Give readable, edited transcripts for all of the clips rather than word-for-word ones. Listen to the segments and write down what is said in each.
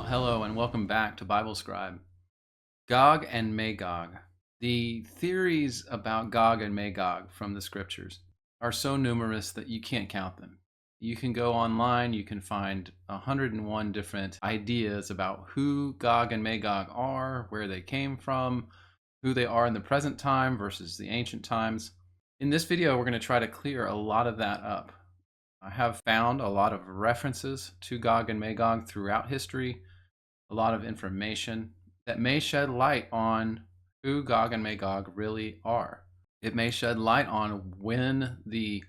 Hello and welcome back to Bible Scribe. Gog and Magog. The theories about Gog and Magog from the scriptures are so numerous that you can't count them. You can go online, you can find 101 different ideas about who Gog and Magog are, where they came from, who they are in the present time versus the ancient times. In this video, we're going to try to clear a lot of that up. I have found a lot of references to Gog and Magog throughout history, a lot of information that may shed light on who Gog and Magog really are. It may shed light on when the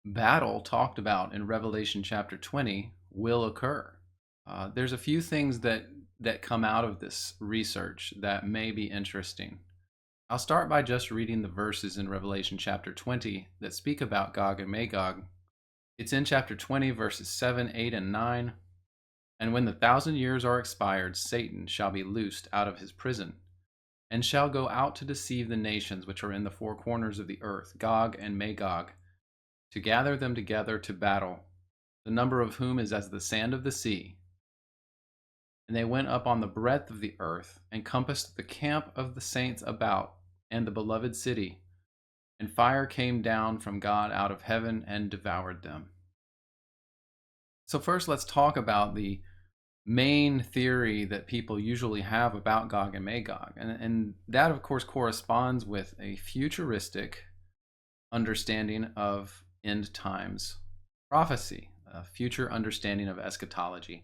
battle talked about in Revelation chapter 20 will occur. There's a few things that come out of this research that may be interesting. I'll start by just reading the verses in Revelation chapter 20 that speak about Gog and Magog. It's in chapter 20, verses 7, 8, and 9. And when the 1,000 years are expired, Satan shall be loosed out of his prison, and shall go out to deceive the nations which are in the four corners of the earth, Gog and Magog, to gather them together to battle, the number of whom is as the sand of the sea. And they went up on the breadth of the earth, and compassed the camp of the saints about, and the beloved city. And fire came down from God out of heaven and devoured them. So first, let's talk about the main theory that people usually have about Gog and Magog. And that, of course, corresponds with a futuristic understanding of end times prophecy, a future understanding of eschatology.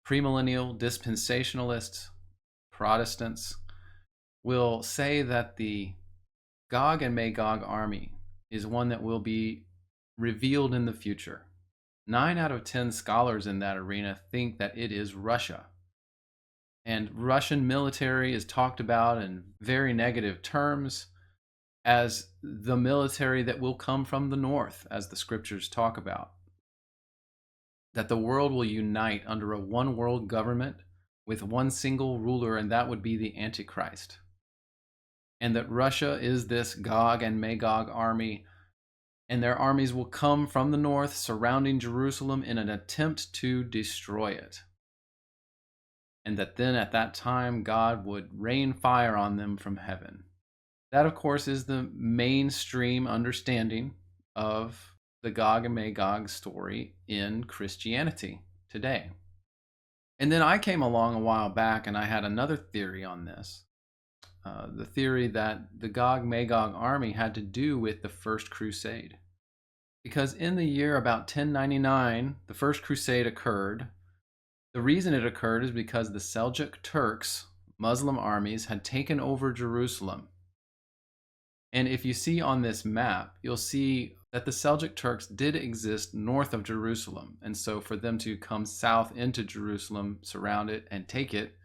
Premillennial dispensationalists, Protestants, will say that the Gog and Magog army is one that will be revealed in the future. 9 out of 10 scholars in that arena think that it is Russia. And Russian military is talked about in very negative terms as the military that will come from the north, as the scriptures talk about. That the world will unite under a one world government with one single ruler, and that would be the Antichrist. And that Russia is this Gog and Magog army, and their armies will come from the north, surrounding Jerusalem in an attempt to destroy it. And that then at that time, God would rain fire on them from heaven. That, of course, is the mainstream understanding of the Gog and Magog story in Christianity today. And then I came along a while back and I had another theory on this. The theory that the Gog-Magog army had to do with the First Crusade. Because in the year about 1099, the First Crusade occurred. The reason it occurred is because the Seljuk Turks, Muslim armies, had taken over Jerusalem. And if you see on this map, you'll see that the Seljuk Turks did exist north of Jerusalem. And so for them to come south into Jerusalem, surround it, and take it,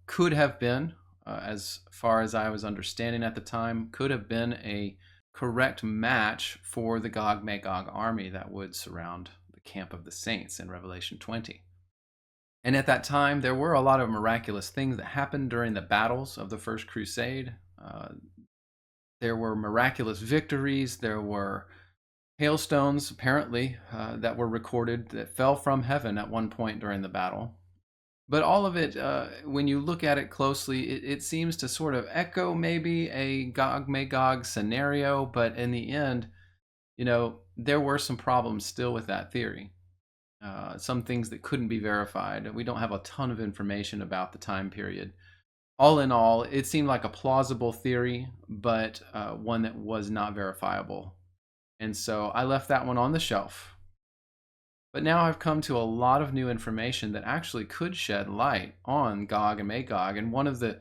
could have been, as far as I was understanding at the time, could have been a correct match for the Gog-Magog army that would surround the camp of the saints in Revelation 20. And at that time, there were a lot of miraculous things that happened during the battles of the First Crusade. There were miraculous victories. There were hailstones, apparently, that were recorded that fell from heaven at one point during the battle. But all of it, when you look at it closely, it seems to sort of echo maybe a Gog-Magog scenario, but in the end, there were some problems still with that theory. Some things that couldn't be verified. We don't have a ton of information about the time period. All in all, it seemed like a plausible theory, but one that was not verifiable. And so I left that one on the shelf. But now I've come to a lot of new information that actually could shed light on Gog and Magog. And one of the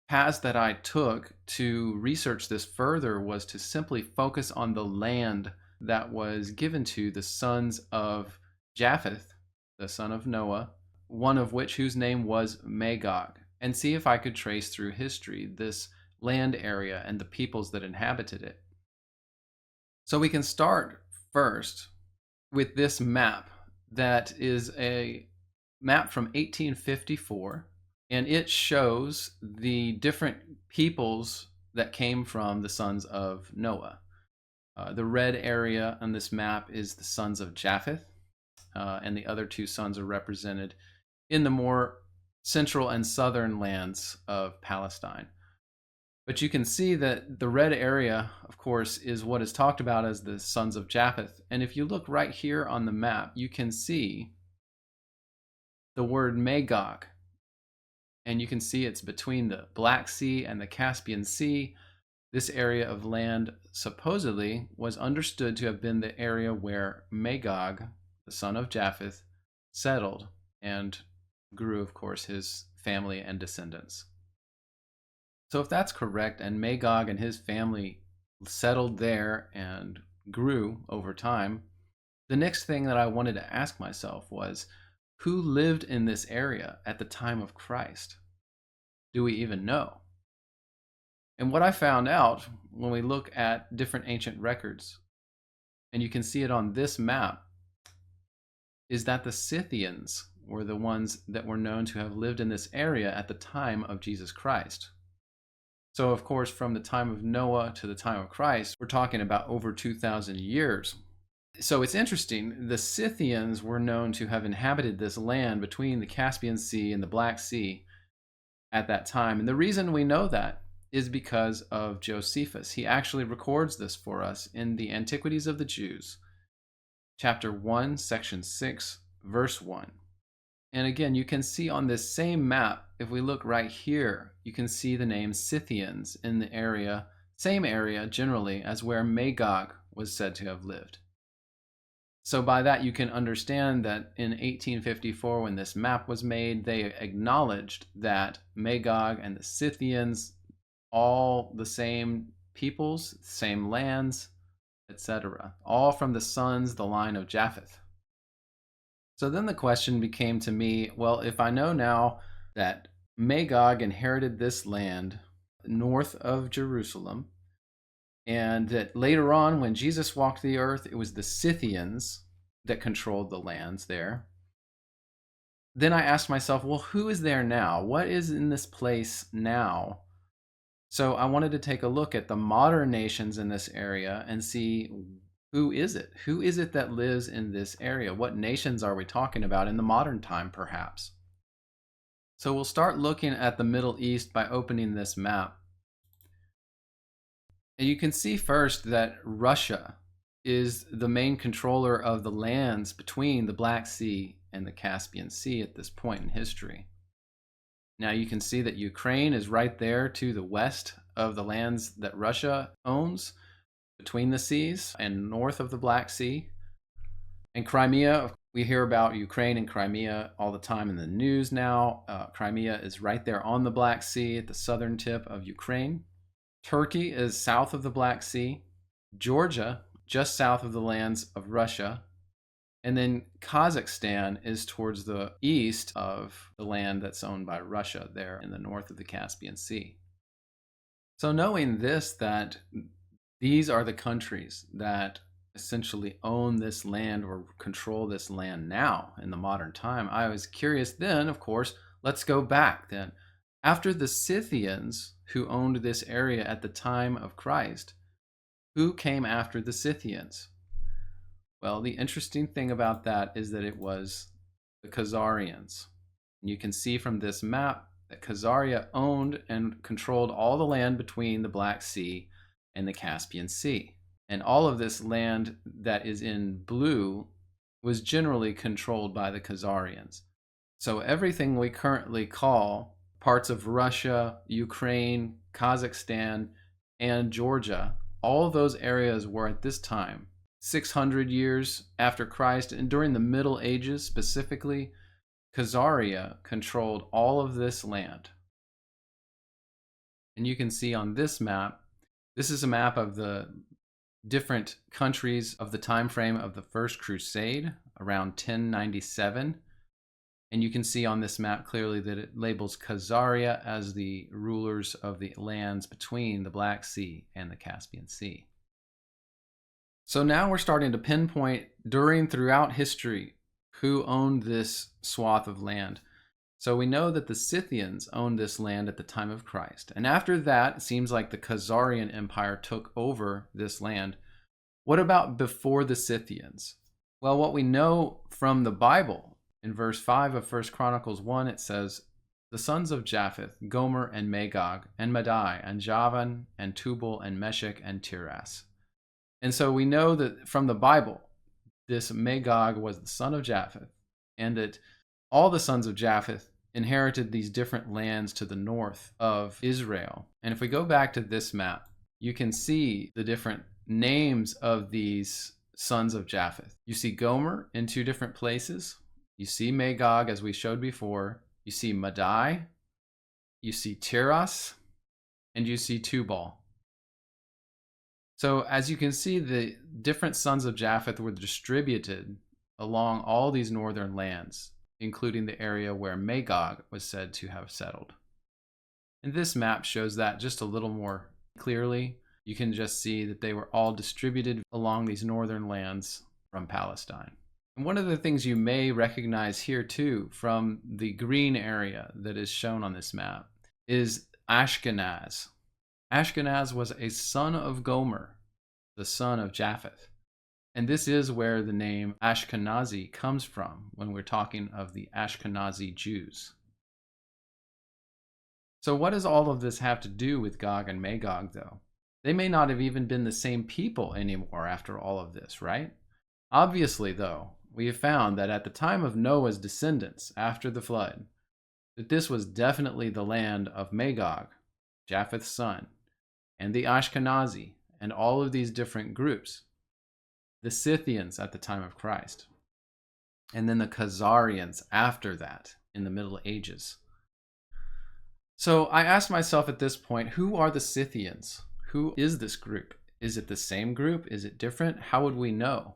paths that I took to research this further was to simply focus on the land that was given to the sons of Japheth, the son of Noah, one of which whose name was Magog, and see if I could trace through history this land area and the peoples that inhabited it. So we can start first with this map that is a map from 1854, and it shows the different peoples that came from the sons of Noah. The red area on this map is the sons of Japheth, and the other two sons are represented in the more central and southern lands of Palestine. But you can see that the red area, of course, is what is talked about as the sons of Japheth. And if you look right here on the map, you can see the word Magog. And you can see it's between the Black Sea and the Caspian Sea. This area of land supposedly was understood to have been the area where Magog, the son of Japheth, settled and grew, of course, his family and descendants. So if that's correct, and Magog and his family settled there and grew over time, the next thing that I wanted to ask myself was, who lived in this area at the time of Christ? Do we even know? And what I found out when we look at different ancient records, and you can see it on this map, is that the Scythians were the ones that were known to have lived in this area at the time of Jesus Christ. So, of course, from the time of Noah to the time of Christ, we're talking about over 2,000 years. So it's interesting, the Scythians were known to have inhabited this land between the Caspian Sea and the Black Sea at that time. And the reason we know that is because of Josephus. He actually records this for us in the Antiquities of the Jews, chapter 1, section 6, verse 1. And again, you can see on this same map, if we look right here, you can see the name Scythians in the area, same area generally as where Magog was said to have lived. So by that you can understand that in 1854, when this map was made, they acknowledged that Magog and the Scythians, all the same peoples, same lands, etc., all from the sons, the line of Japheth. So then the question became to me, well, if I know now that Magog inherited this land north of Jerusalem, and that later on when Jesus walked the earth, it was the Scythians that controlled the lands there, then I asked myself, well, who is there now? What is in this place now? So I wanted to take a look at the modern nations in this area and see, who is it? Who is it that lives in this area? What nations are we talking about in the modern time, perhaps? So we'll start looking at the Middle East by opening this map. And you can see first that Russia is the main controller of the lands between the Black Sea and the Caspian Sea at this point in history. Now you can see that Ukraine is right there to the west of the lands that Russia owns, between the seas and north of the Black Sea. And Crimea, we hear about Ukraine and Crimea all the time in the news now. Crimea is right there on the Black Sea at the southern tip of Ukraine. Turkey is south of the Black Sea. Georgia, just south of the lands of Russia. And then Kazakhstan is towards the east of the land that's owned by Russia there in the north of the Caspian Sea. So knowing this, that these are the countries that essentially own this land or control this land now in the modern time, I was curious then, of course, let's go back then. After the Scythians, who owned this area at the time of Christ, who came after the Scythians? Well, the interesting thing about that is that it was the Khazarians. And you can see from this map that Khazaria owned and controlled all the land between the Black Sea and the Caspian Sea. And all of this land that is in blue was generally controlled by the Khazarians. So everything we currently call parts of Russia, Ukraine, Kazakhstan, and Georgia, all of those areas were at this time, 600 years after Christ, and during the Middle Ages specifically, Khazaria controlled all of this land. And you can see on this map, this is a map of the different countries of the time frame of the First Crusade, around 1097. And you can see on this map clearly that it labels Khazaria as the rulers of the lands between the Black Sea and the Caspian Sea. So now we're starting to pinpoint throughout history who owned this swath of land. So we know that the Scythians owned this land at the time of Christ. And after that, it seems like the Khazarian Empire took over this land. What about before the Scythians? Well, what we know from the Bible In verse 5 of 1 Chronicles 1, it says, "The sons of Japheth, Gomer and Magog, and Madai, and Javan, and Tubal, and Meshech, and Tiras." And so we know that from the Bible, this Magog was the son of Japheth, and that all the sons of Japheth inherited these different lands to the north of Israel. And if we go back to this map, you can see the different names of these sons of Japheth. You see Gomer in two different places. You see Magog, as we showed before. You see Madai. You see Tiras. And you see Tubal. So as you can see, the different sons of Japheth were distributed along all these northern lands, including the area where Magog was said to have settled. And this map shows that just a little more clearly. You can just see that they were all distributed along these northern lands from Palestine. And one of the things you may recognize here too from the green area that is shown on this map is Ashkenaz. Ashkenaz was a son of Gomer, the son of Japheth. And this is where the name Ashkenazi comes from when we're talking of the Ashkenazi Jews. So what does all of this have to do with Gog and Magog, though? They may not have even been the same people anymore after all of this, right? Obviously, though, we have found that at the time of Noah's descendants after the flood, that this was definitely the land of Magog, Japheth's son, and the Ashkenazi, and all of these different groups. The Scythians at the time of Christ, and then the Khazarians after that in the Middle Ages. So I asked myself at this point, who are the Scythians? Who is this group? Is it the same group? Is it different? How would we know?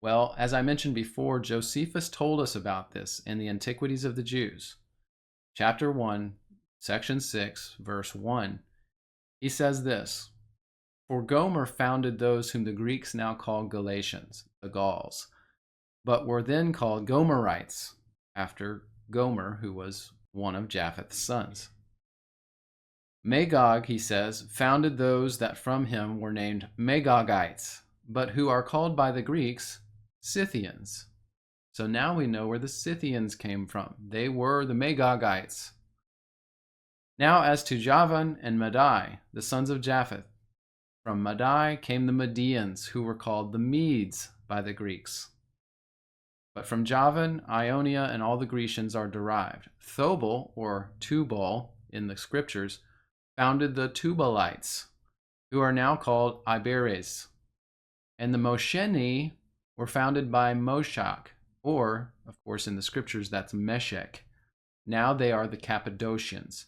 Well, as I mentioned before, Josephus told us about this in the Antiquities of the Jews, chapter 1, section 6, verse 1. He says this: "For Gomer founded those whom the Greeks now call Galatians, the Gauls, but were then called Gomerites, after Gomer, who was one of Japheth's sons. Magog," he says, "founded those that from him were named Magogites, but who are called by the Greeks Scythians." So now we know where the Scythians came from. They were the Magogites. Now as to Javan and Madai, the sons of Japheth, from Madai came the Medians, who were called the Medes by the Greeks. But from Javan, Ionia, and all the Grecians are derived. Thobal, or Tubal, in the scriptures, founded the Tubalites, who are now called Iberes. And the Mosheni were founded by Moshach, or, of course, in the scriptures, that's Meshech. Now they are the Cappadocians.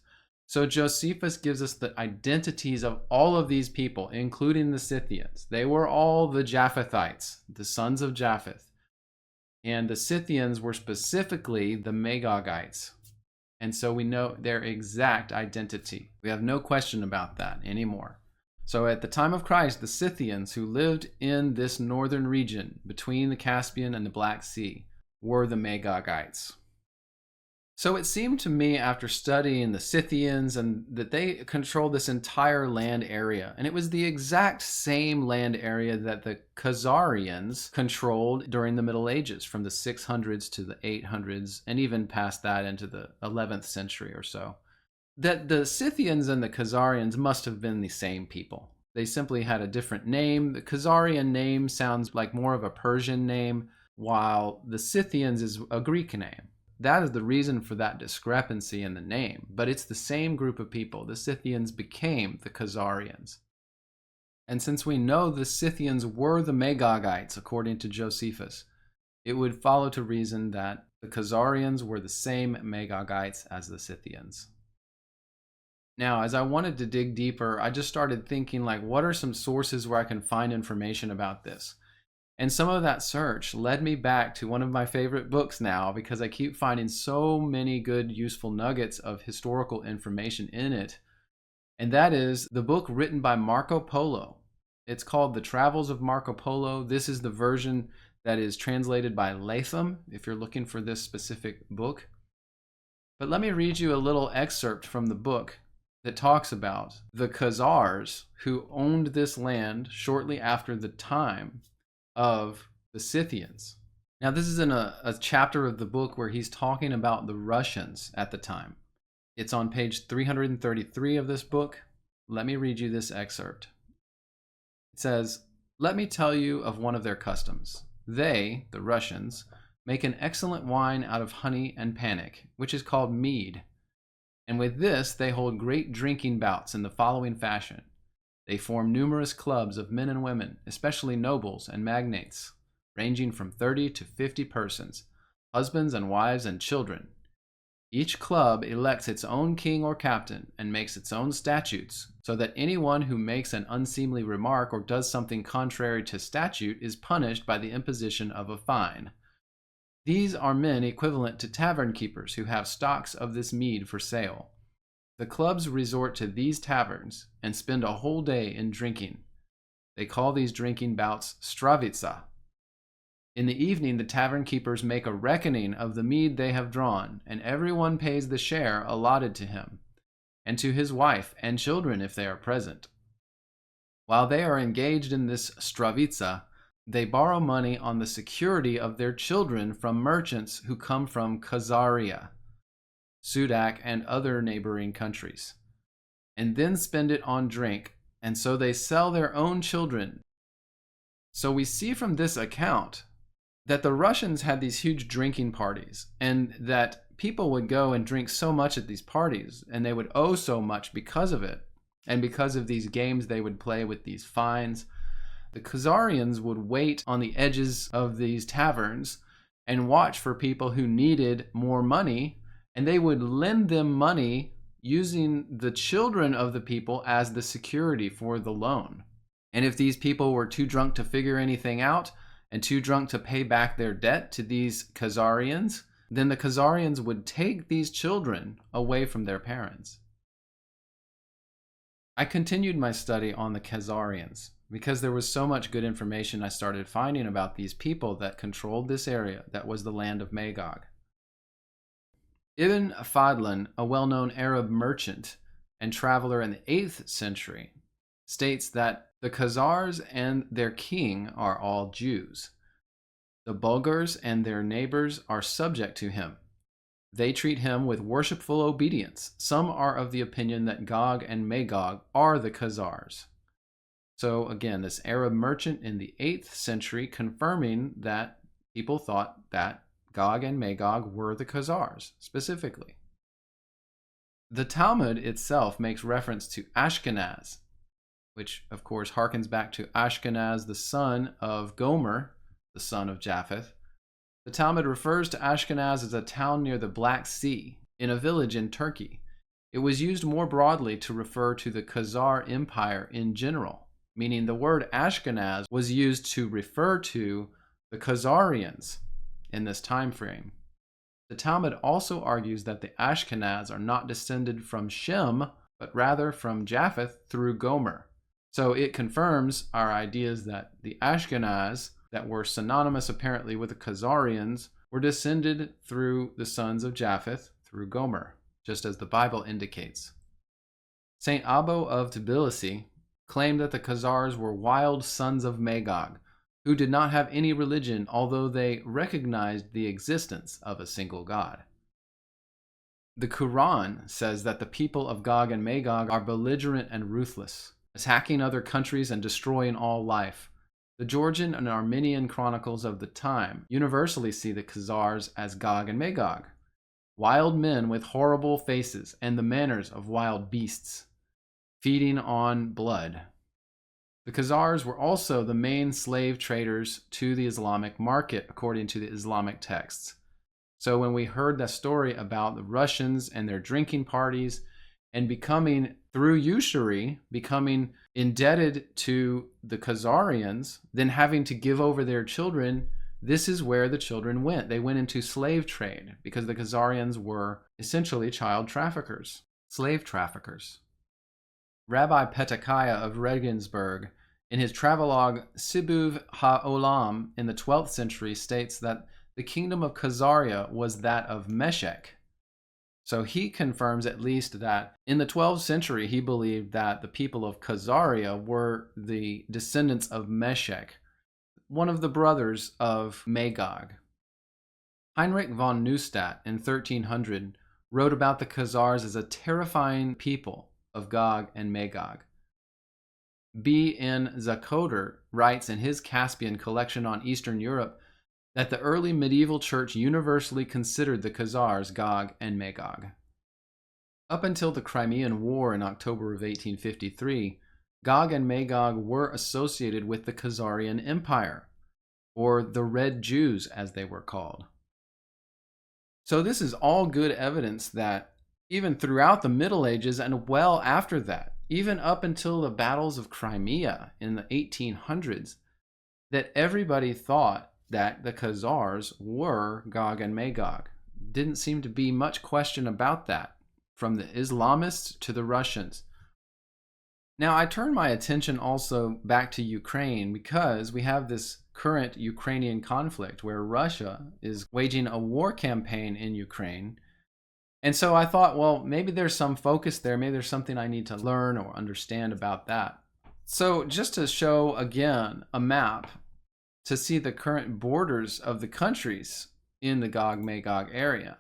So Josephus gives us the identities of all of these people, including the Scythians. They were all the Japhethites, the sons of Japheth. And the Scythians were specifically the Magogites. And so we know their exact identity. We have no question about that anymore. So at the time of Christ, the Scythians who lived in this northern region between the Caspian and the Black Sea were the Magogites. So it seemed to me after studying the Scythians and that they controlled this entire land area. And it was the exact same land area that the Khazarians controlled during the Middle Ages, from the 600s to the 800s, and even past that into the 11th century or so. That the Scythians and the Khazarians must have been the same people. They simply had a different name. The Khazarian name sounds like more of a Persian name, while the Scythians is a Greek name. That is the reason for that discrepancy in the name, but it's the same group of people. The Scythians became the Khazarians. And since we know the Scythians were the Magogites, according to Josephus, it would follow to reason that the Khazarians were the same Magogites as the Scythians. Now, as I wanted to dig deeper, I just started thinking, like, what are some sources where I can find information about this? And some of that search led me back to one of my favorite books now, because I keep finding so many good, useful nuggets of historical information in it. And that is the book written by Marco Polo. It's called The Travels of Marco Polo. This is the version that is translated by Latham, if you're looking for this specific book. But let me read you a little excerpt from the book that talks about the Khazars who owned this land shortly after the time of the Scythians. Now, this is in a chapter of the book where he's talking about the Russians at the time. It's on page 333 of this book. Let me read you this excerpt. It says, "Let me tell you of one of their customs. They, the Russians, make an excellent wine out of honey and panic, which is called mead. And with this they hold great drinking bouts in the following fashion. They form numerous clubs of men and women, especially nobles and magnates, ranging from 30 to 50 persons, husbands and wives and children. Each club elects its own king or captain and makes its own statutes, so that anyone who makes an unseemly remark or does something contrary to statute is punished by the imposition of a fine. These are men equivalent to tavern keepers who have stocks of this mead for sale. The clubs resort to these taverns and spend a whole day in drinking. They call these drinking bouts stravitsa. In the evening, the tavern keepers make a reckoning of the mead they have drawn, and everyone pays the share allotted to him, and to his wife and children if they are present. While they are engaged in this stravitsa, they borrow money on the security of their children from merchants who come from Khazaria, Sudak, and other neighboring countries, and then spend it on drink, and so they sell their own children." So we see from this account that the Russians had these huge drinking parties, and that people would go and drink so much at these parties, and they would owe so much because of it, and because of these games they would play with these fines. The Khazarians would wait on the edges of these taverns and watch for people who needed more money, and they would lend them money using the children of the people as the security for the loan. And if these people were too drunk to figure anything out and too drunk to pay back their debt to these Khazarians, then the Khazarians would take these children away from their parents. I continued my study on the Khazarians because there was so much good information I started finding about these people that controlled this area that was the land of Magog. Ibn Fadlan, a well-known Arab merchant and traveler in the 8th century, states that the Khazars and their king are all Jews. The Bulgars and their neighbors are subject to him. They treat him with worshipful obedience. Some are of the opinion that Gog and Magog are the Khazars. So again, this Arab merchant in the 8th century confirming that people thought that Gog and Magog were the Khazars specifically. The Talmud itself makes reference to Ashkenaz, which of course harkens back to Ashkenaz, the son of Gomer, the son of Japheth. The Talmud refers to Ashkenaz as a town near the Black Sea, in a village in Turkey. It was used more broadly to refer to the Khazar Empire in general, meaning the word Ashkenaz was used to refer to the Khazarians in this time frame. The Talmud also argues that the Ashkenaz are not descended from Shem, but rather from Japheth through Gomer. So it confirms our ideas that the Ashkenaz, that were synonymous apparently with the Khazarians, were descended through the sons of Japheth through Gomer, just as the Bible indicates. Saint Abbo of Tbilisi claimed that the Khazars were wild sons of Magog, who did not have any religion, although they recognized the existence of a single God. The Quran says that the people of Gog and Magog are belligerent and ruthless, attacking other countries and destroying all life. The Georgian and Armenian chronicles of the time universally see the Khazars as Gog and Magog, wild men with horrible faces and the manners of wild beasts, feeding on blood. The Khazars were also the main slave traders to the Islamic market, according to the Islamic texts. So when we heard that story about the Russians and their drinking parties and becoming, through usury, becoming indebted to the Khazarians, then having to give over their children, this is where the children went. They went into slave trade because the Khazarians were essentially child traffickers, slave traffickers. Rabbi Petakiah of Regensburg, in his travelogue Sibuv HaOlam in the 12th century, states that the kingdom of Khazaria was that of Meshech. So he confirms at least that in the 12th century he believed that the people of Khazaria were the descendants of Meshech, one of the brothers of Magog. Heinrich von Neustadt in 1300 wrote about the Khazars as a terrifying people of Gog and Magog. B. N. Zakoder writes in his Caspian collection on Eastern Europe that the early medieval church universally considered the Khazars Gog and Magog. Up until the Crimean War in October of 1853, Gog and Magog were associated with the Khazarian Empire, or the Red Jews as they were called. So this is all good evidence that even throughout the Middle Ages and well after that, even up until the battles of Crimea in the 1800s, that everybody thought that the Khazars were Gog and Magog. Didn't seem to be much question about that, from the Islamists to the Russians. Now, I turn my attention also back to Ukraine because we have this current Ukrainian conflict where Russia is waging a war campaign in Ukraine. And so I thought, well, maybe there's some focus there. Maybe there's something I need to learn or understand about that. So just to show again a map to see the current borders of the countries in the Gog-Magog area.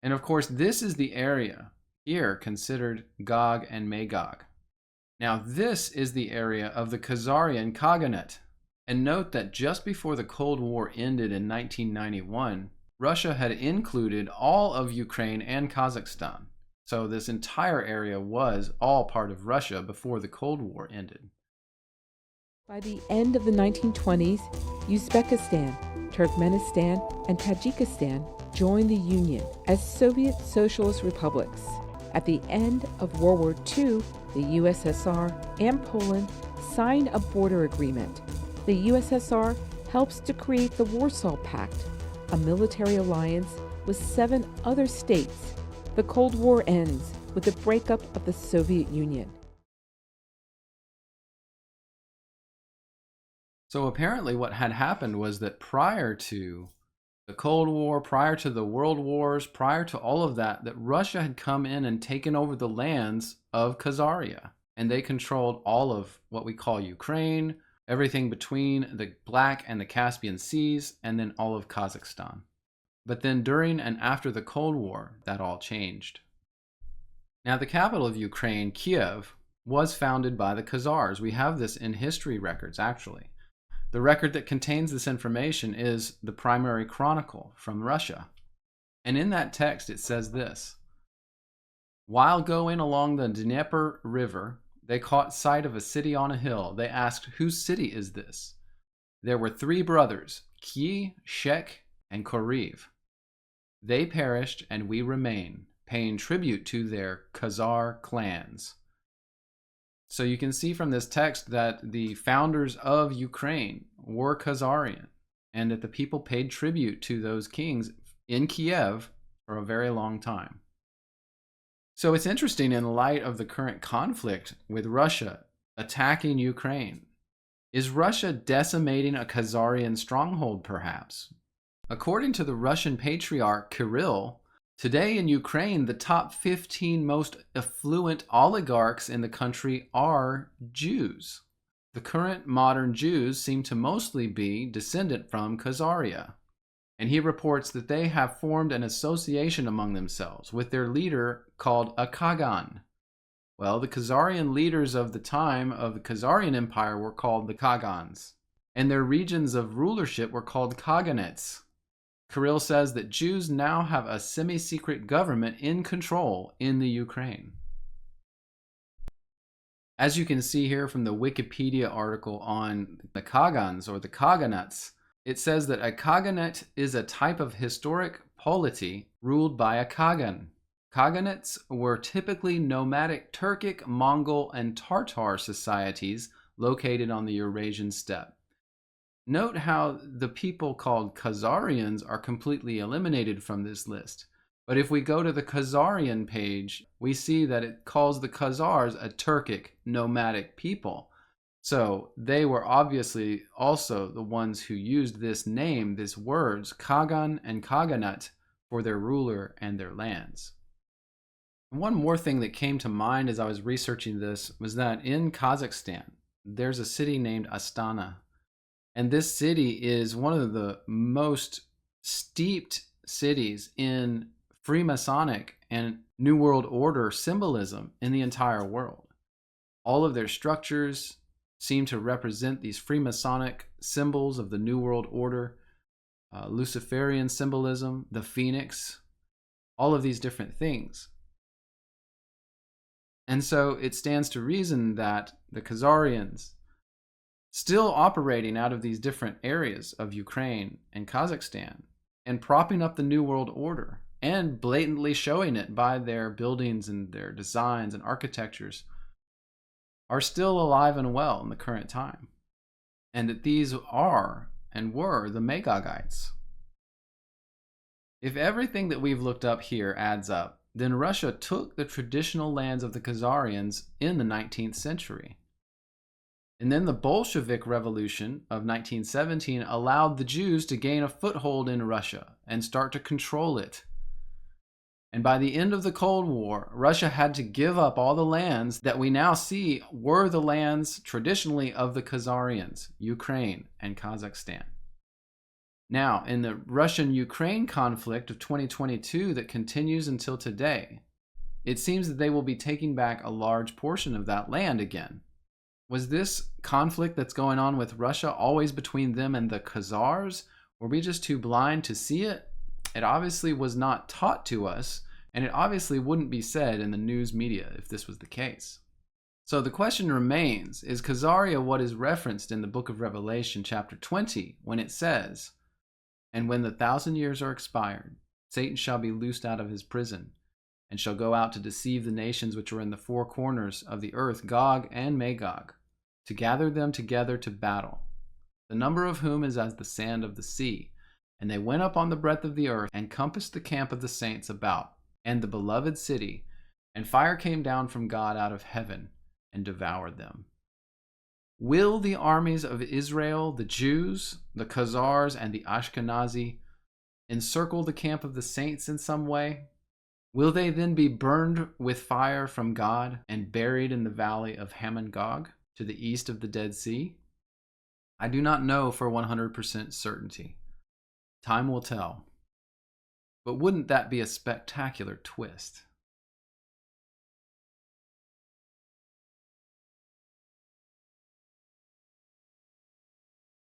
And of course, this is the area here considered Gog and Magog. Now, this is the area of the Khazarian Khaganate. And note that just before the Cold War ended in 1991, Russia had included all of Ukraine and Kazakhstan. So this entire area was all part of Russia before the Cold War ended. By the end of the 1920s, Uzbekistan, Turkmenistan, and Tajikistan joined the Union as Soviet Socialist republics. At the end of World War II, the USSR and Poland signed a border agreement. The USSR helps to create the Warsaw Pact, a military alliance with 7 other states. The Cold War ends with the breakup of the Soviet Union. So apparently what had happened was that prior to the Cold War, prior to the World Wars, prior to all of that, that Russia had come in and taken over the lands of Khazaria. And they controlled all of what we call Ukraine, everything between the Black and the Caspian Seas, and then all of Kazakhstan. But then during and after the Cold War, that all changed. Now the capital of Ukraine, Kiev, was founded by the Khazars. We have this in history records, actually. The record that contains this information is the primary chronicle from Russia. And in that text it says this: while going along the Dnieper River, they caught sight of a city on a hill. They asked, "Whose city is this?" There were 3 brothers, Ki, Shek, and Koriv. They perished, and we remain, paying tribute to their Khazar clans. So you can see from this text that the founders of Ukraine were Khazarian, and that the people paid tribute to those kings in Kiev for a very long time. So it's interesting in light of the current conflict with Russia attacking Ukraine. Is Russia decimating a Khazarian stronghold, perhaps? According to the Russian patriarch Kirill, today in Ukraine, the top 15 most affluent oligarchs in the country are Jews. The current modern Jews seem to mostly be descendant from Khazaria. And he reports that they have formed an association among themselves with their leader called a Kagan. Well, the Khazarian leaders of the time of the Khazarian Empire were called the Kagans, and their regions of rulership were called Khaganates. Kirill says that Jews now have a semi-secret government in control in the Ukraine. As you can see here from the Wikipedia article on the Kagans or the Kaganates, it says that a Kaganate is a type of historic polity ruled by a Kagan. Kaganates were typically nomadic Turkic, Mongol, and Tartar societies located on the Eurasian steppe. Note how the people called Khazarians are completely eliminated from this list. But if we go to the Khazarian page, we see that it calls the Khazars a Turkic nomadic people. So they were obviously also the ones who used this name, these words, Kagan and Kaganat, for their ruler and their lands. One more thing that came to mind as I was researching this was that in Kazakhstan, there's a city named Astana. And this city is one of the most steeped cities in Freemasonic and New World Order symbolism in the entire world. All of their structures seem to represent these Freemasonic symbols of the New World Order, Luciferian symbolism, the phoenix, all of these different things. And so it stands to reason that the Khazarians, still operating out of these different areas of Ukraine and Kazakhstan, and propping up the New World Order, and blatantly showing it by their buildings and their designs and architectures, are still alive and well in the current time. And that these are and were the Magogites. If everything that we've looked up here adds up, then Russia took the traditional lands of the Khazarians in the 19th century. And then the Bolshevik Revolution of 1917 allowed the Jews to gain a foothold in Russia and start to control it. And by the end of the Cold War, Russia had to give up all the lands that we now see were the lands traditionally of the Khazarians, Ukraine and Kazakhstan. Now, in the Russian-Ukraine conflict of 2022 that continues until today, it seems that they will be taking back a large portion of that land again. Was this conflict that's going on with Russia always between them and the Khazars? Were we just too blind to see it? It obviously was not taught to us, and it obviously wouldn't be said in the news media if this was the case. So the question remains, is Khazaria what is referenced in the book of Revelation chapter 20 when it says, "And when the 1,000 years are expired, Satan shall be loosed out of his prison, and shall go out to deceive the nations which are in the four corners of the earth, Gog and Magog, to gather them together to battle, the number of whom is as the sand of the sea. And they went up on the breadth of the earth, and compassed the camp of the saints about, and the beloved city, and fire came down from God out of heaven, and devoured them." Will the armies of Israel, the Jews, the Khazars, and the Ashkenazi encircle the camp of the saints in some way? Will they then be burned with fire from God and buried in the valley of Hamon Gog to the east of the Dead Sea? I do not know for 100% certainty. Time will tell. But wouldn't that be a spectacular twist?